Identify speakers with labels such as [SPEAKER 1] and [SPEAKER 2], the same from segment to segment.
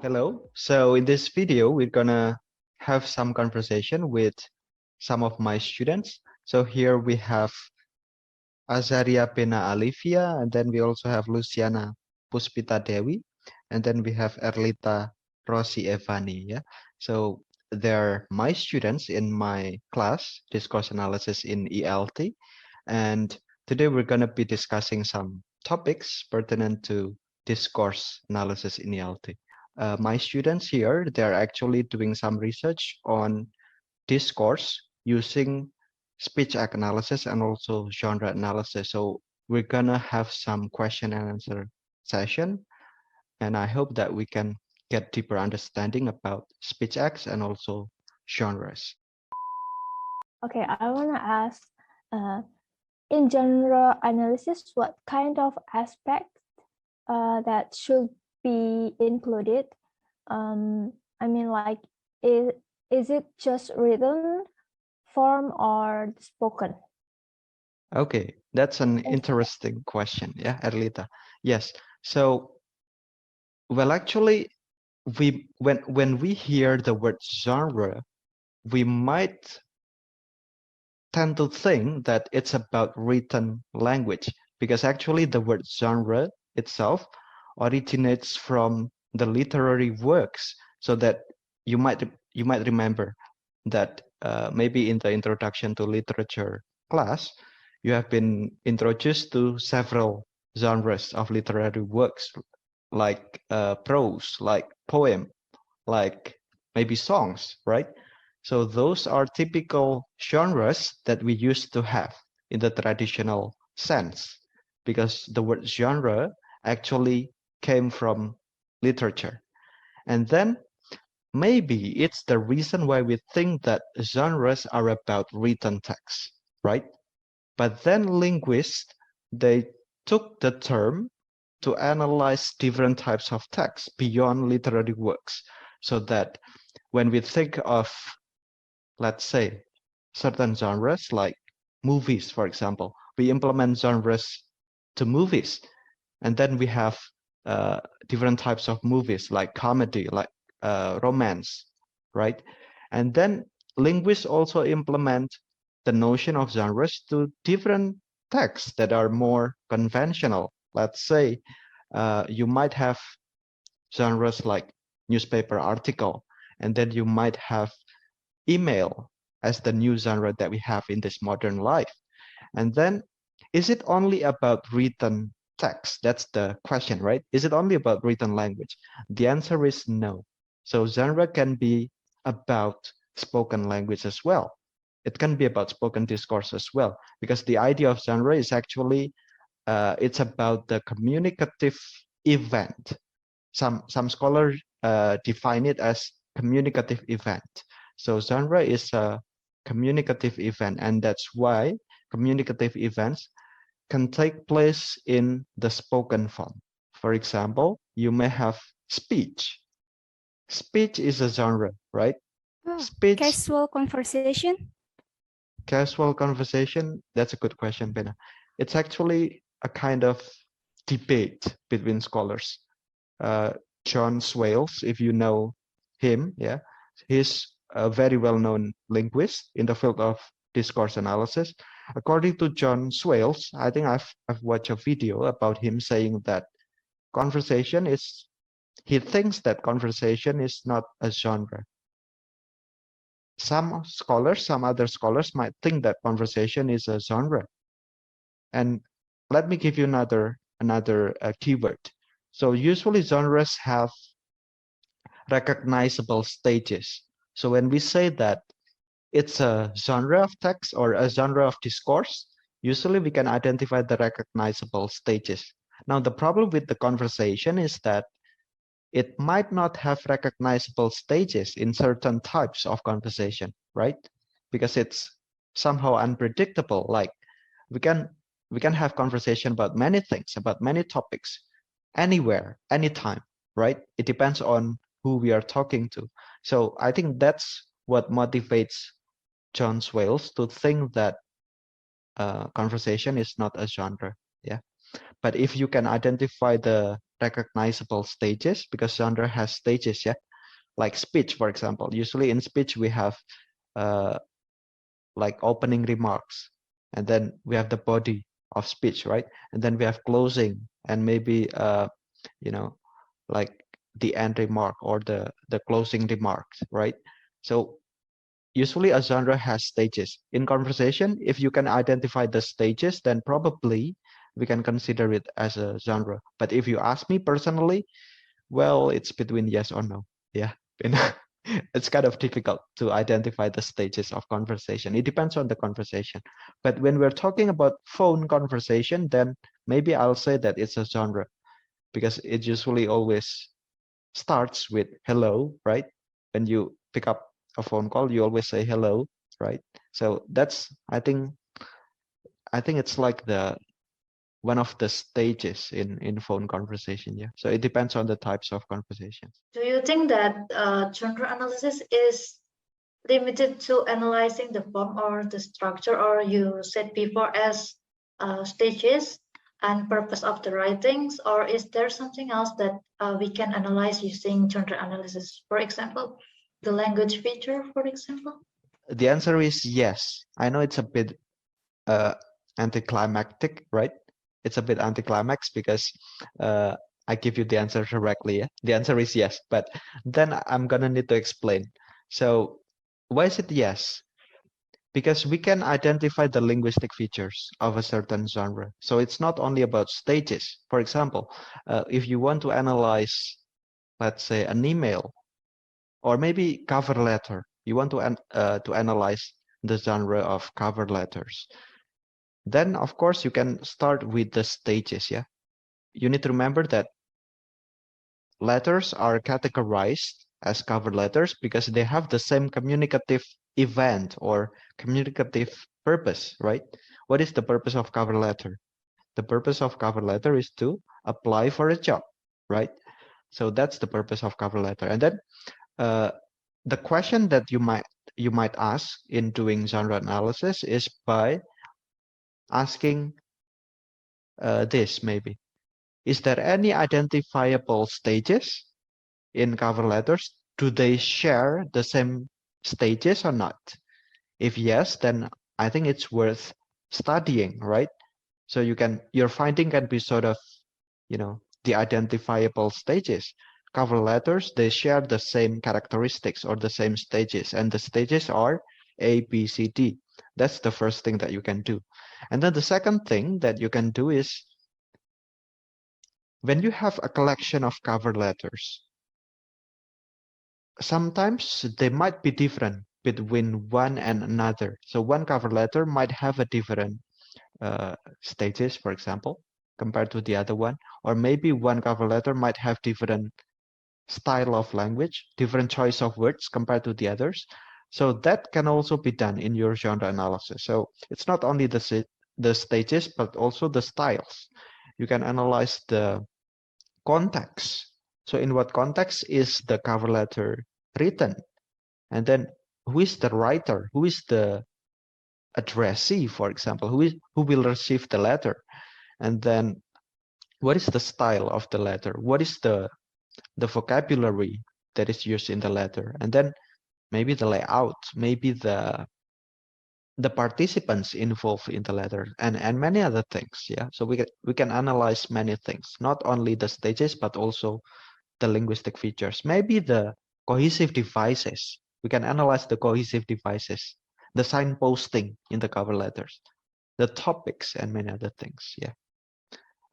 [SPEAKER 1] Hello. So in this video, we're gonna have some conversation with some of my students. So here we have Azaria Pena Alivia, and then we also have Luciana Puspita Dewi, and then we have Erlita Rossi Evani. Yeah. So they're my students in my class, Discourse Analysis in ELT. And today we're gonna be discussing some topics pertinent to discourse analysis in ELT. My students here, they're actually doing some research on discourse using speech act analysis and also genre analysis. So we're gonna have some question and answer session, and I hope that we can get deeper understanding about speech acts and also genres.
[SPEAKER 2] Okay, I want to ask, uh, in genre analysis, what kind of aspects that should be included? I mean, like, is it just written form or spoken?
[SPEAKER 1] Okay, that's an
[SPEAKER 2] Thank you.
[SPEAKER 1] interesting question. Yeah, Erlita. Yes. So, well, actually, when we hear the word genre, we might tend to think that it's about written language, because actually the word genre itself originates from the literary works. So that you might remember that maybe in the introduction to literature class, you have been introduced to several genres of literary works, like prose, like poem, like maybe songs, right? So those are typical genres that we used to have in the traditional sense, because the word genre actually came from literature. And then maybe it's the reason why we think that genres are about written text, right? But then linguists, they took the term to analyze different types of text beyond literary works, so that when we think of, let's say, certain genres like movies, for example, we implement genres to movies, and then we have uh, different types of movies like comedy, like romance, right? And then linguists also implement the notion of genres to different texts that are more conventional. Let's say you might have genres like newspaper article, and then you might have email as the new genre that we have in this modern life. And then, is it only about written text? That's the question, right? Is it only about written language? The answer is no. So genre can be about spoken language as well. It can be about spoken discourse as well, because the idea of genre is actually it's about the communicative event. Some scholars define it as communicative event. So genre is a communicative event, and that's why communicative events can take place in the spoken form. For example, you may have speech. Speech is a genre, right?
[SPEAKER 3] Oh,
[SPEAKER 1] Speech,
[SPEAKER 3] casual conversation?
[SPEAKER 1] casual conversation, that's a good question, Bena. It's actually a kind of debate between scholars. uh, John Swales, if you know him, yeah, he's a very well-known linguist in the field of discourse analysis. According to John Swales, I think I've watched a video about him saying that conversation is, he thinks that conversation is not a genre. Some scholars, some other scholars might think that conversation is a genre. And let me give you another keyword. So usually genres have recognizable stages. So when we say that it's a genre of text or a genre of discourse, usually we can identify the recognizable stages. Now, the problem with the conversation is that it might not have recognizable stages in certain types of conversation, right? Because it's somehow unpredictable. Like we can we can have conversation about many things, about many topics, anywhere, anytime, right? It depends on who we are talking to. So I think that's what motivates John Swales to think that conversation is not a genre. Yeah. But if you can identify the recognizable stages, because genre has stages, yeah, like speech, for example. Usually in speech we have uh, like opening remarks, and then we have the body of speech, right? And then we have closing, and maybe you know, like the end remark or the closing remarks, right? So usually a genre has stages. In conversation, if you can identify the stages, then probably we can consider it as a genre. But if you ask me personally, well, it's between yes or no. Yeah. It's kind of difficult to identify the stages of conversation. It depends on the conversation. But when we're talking about phone conversation, then maybe I'll say that it's a genre, because it usually always starts with hello, right? When you pick up a phone call, you always say hello, right? So that's, I think it's like the one of the stages in phone conversation. Yeah. So it depends on the types of conversations.
[SPEAKER 4] Do you think that genre analysis is limited to analyzing the form or the structure, or you said before as stages and purpose of the writings, or is there something else that we can analyze using genre analysis? For example, the language feature, for example?
[SPEAKER 1] The answer is yes. I know it's a bit uh, anticlimactic, right? It's a bit anticlimax because I give you the answer directly. Yeah? The answer is yes, but then I'm gonna need to explain. So why is it yes? Because we can identify the linguistic features of a certain genre. So it's not only about stages. For example, if you want to analyze, let's say, an email or maybe cover letter, you want to analyze the genre of cover letters. Then, of course, you can start with the stages. Yeah, you need to remember that letters are categorized as cover letters because they have the same communicative event or communicative purpose, right? What is the purpose of cover letter? The purpose of cover letter is to apply for a job, right? So that's the purpose of cover letter. And then the question that you might ask in doing genre analysis is by asking this maybe. Is there any identifiable stages in cover letters? Do they share the same stages or not? If yes, then I think it's worth studying, right? So your finding can be sort of, the identifiable stages. Cover letters, they share the same characteristics or the same stages, and the stages are A, B, C, D. That's the first thing that you can do. And then the second thing that you can do is when you have a collection of cover letters, sometimes they might be different between one and another. So one cover letter might have a different stages, for example, compared to the other one, or maybe one cover letter might have different style of language, different choice of words compared to the others. So that can also be done in your genre analysis. So it's not only the stages, but also the styles. You can analyze the context. So in what context is the cover letter written? And then who is the writer? Who is the addressee, for example? Who will receive the letter? And then what is the style of the letter? What is the vocabulary that is used in the letter? And then maybe the layout, maybe the participants involved in the letter, and many other things. Yeah, so we can analyze many things, not only the stages but also the linguistic features, maybe the cohesive devices. We can analyze the cohesive devices, the signposting in the cover letters, the topics, and many other things. Yeah.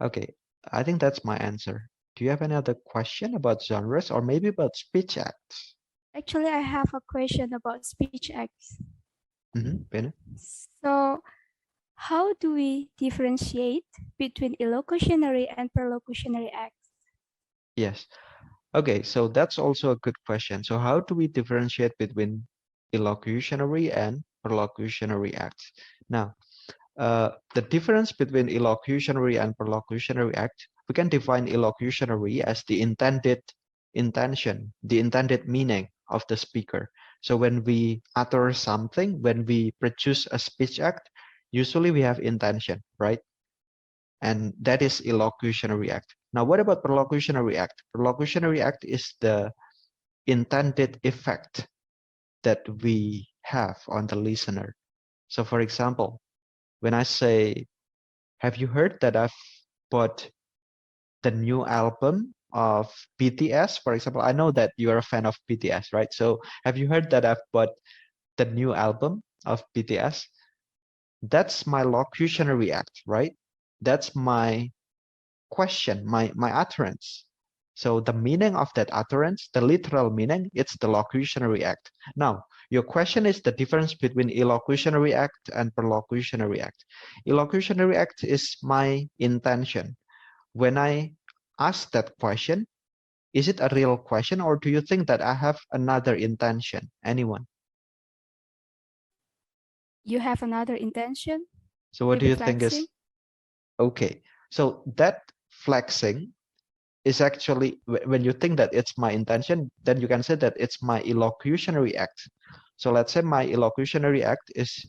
[SPEAKER 1] Okay, I think that's my answer. Do you have any other question about genres or maybe about speech acts?
[SPEAKER 3] Actually, I have a question about speech acts.
[SPEAKER 1] Bene?
[SPEAKER 3] So, how do we differentiate between illocutionary and perlocutionary acts?
[SPEAKER 1] Yes. Okay, so that's also a good question. So how do we differentiate between illocutionary and perlocutionary acts? Now, the difference between illocutionary and perlocutionary act, we can define illocutionary as the intended intention, the intended meaning of the speaker. So when we utter something, when we produce a speech act, usually we have intention, right? and that is illocutionary act. Now, what about perlocutionary act? Perlocutionary act is the intended effect that we have on the listener. So, for example, when I say, have you heard that I've bought the new album of BTS, for example? I know that you are a fan of BTS, right? So, have you heard that I've bought the new album of BTS? That's my locutionary act, right? That's my question, my utterance. So the meaning of that utterance, the literal meaning, it's the locutionary act. Now, your question is the difference between illocutionary act and perlocutionary act. Illocutionary act is my intention. When I ask that question, is it a real question, or do you think that I have another intention? Anyone?
[SPEAKER 3] You have another intention?
[SPEAKER 1] So what do
[SPEAKER 3] Maybe
[SPEAKER 1] you think is
[SPEAKER 3] flexing?
[SPEAKER 1] okay? So that flexing is actually, when you think that it's my intention, then you can say that it's my illocutionary act. So let's say my illocutionary act is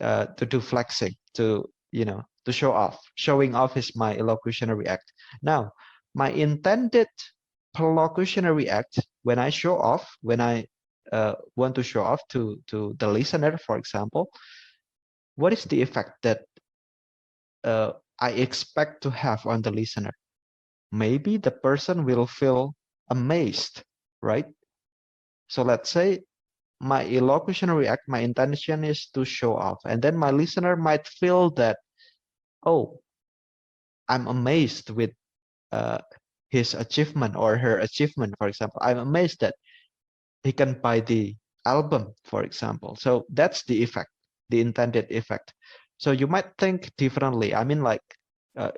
[SPEAKER 1] to do flexing, to to show off. Showing off is my illocutionary act. Now, my intended perlocutionary act, when I show off, when I want to show off to the listener, for example, what is the effect that I expect to have on the listener? Maybe the person will feel amazed, right? So let's say my illocutionary act, my intention is to show off, and then my listener might feel that, oh, I'm amazed with uh, his achievement or her achievement, for example. I'm amazed that he can buy the album, for example. So that's the effect, the intended effect. So you might think differently. I mean, like,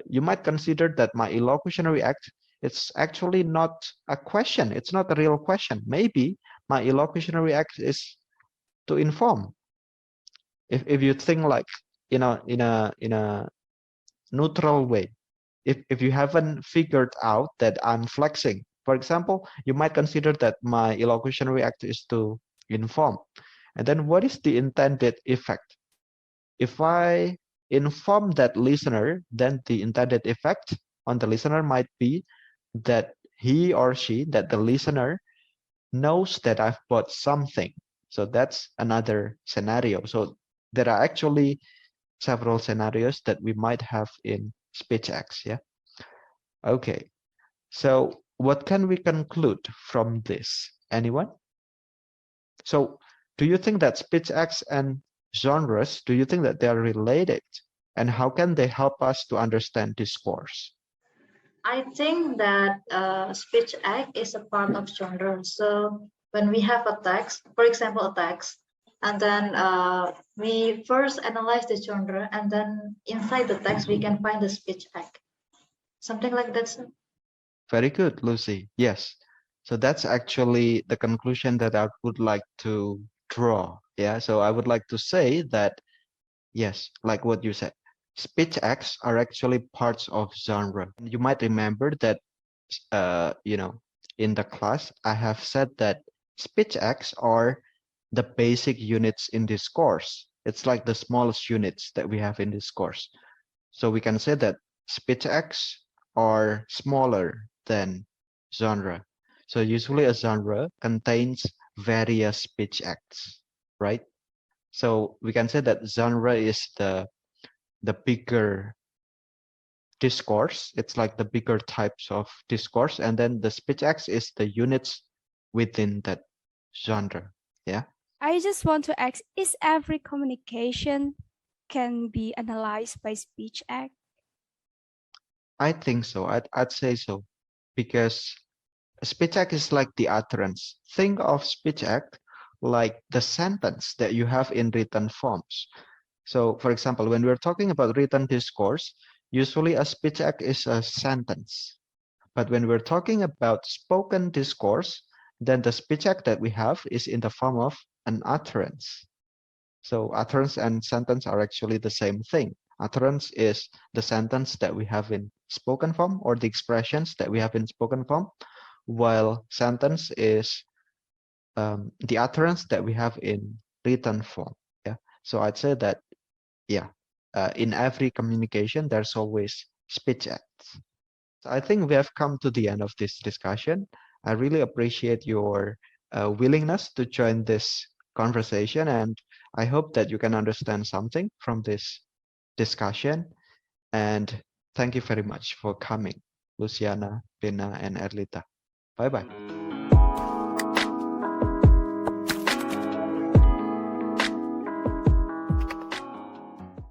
[SPEAKER 1] you might consider that my illocutionary act, it's actually not a question. It's not a real question. Maybe my illocutionary act is to inform. If you think like in a neutral way, if you haven't figured out that I'm flexing, for example, you might consider that my illocutionary act is to inform. And then what is the intended effect? If I inform that listener, then the intended effect on the listener might be that he or she, that the listener knows that I've bought something. So that's another scenario. So there are actually several scenarios that we might have in speech acts. Yeah. Okay. So what can we conclude from this? Anyone? So do you think that speech acts and genres, do you think that they are related? And how can they help us to understand discourse?
[SPEAKER 4] I think that speech act is a part of genre. So when we have a text, for example, a text, and then we first analyze the genre, and then inside the text we can find the speech act, something like that. Sir.
[SPEAKER 1] Very good, Lucy. Yes. So that's actually the conclusion that I would like to draw. Yeah. So I would like to say that, yes, like what you said, speech acts are actually parts of genre. You might remember that, in the class, I have said that speech acts are the basic units in discourse. It's like the smallest units that we have in discourse. So we can say that speech acts are smaller than genre. So usually a genre contains various speech acts, right? So we can say that genre is the bigger discourse. It's like the bigger types of discourse, and then the speech acts is the units within that genre. Yeah.
[SPEAKER 3] I just want to ask, is every communication can be analyzed by speech act?
[SPEAKER 1] I think so. I'd say so, because speech act is like the utterance. Think of speech act like the sentence that you have in written forms. So, for example, when we're talking about written discourse, usually a speech act is a sentence. But when we're talking about spoken discourse, then the speech act that we have is in the form of an utterance. So utterance and sentence are actually the same thing. Utterance is the sentence that we have in spoken form, or the expressions that we have in spoken form, while sentence is the utterance that we have in written form. Yeah. So I'd say that, yeah, in every communication, there's always speech acts. So I think we have come to the end of this discussion. I really appreciate your willingness to join this conversation, and I hope that you can understand something from this discussion. And thank you very much for coming, Luciana, Pina, and Erlita. Bye bye.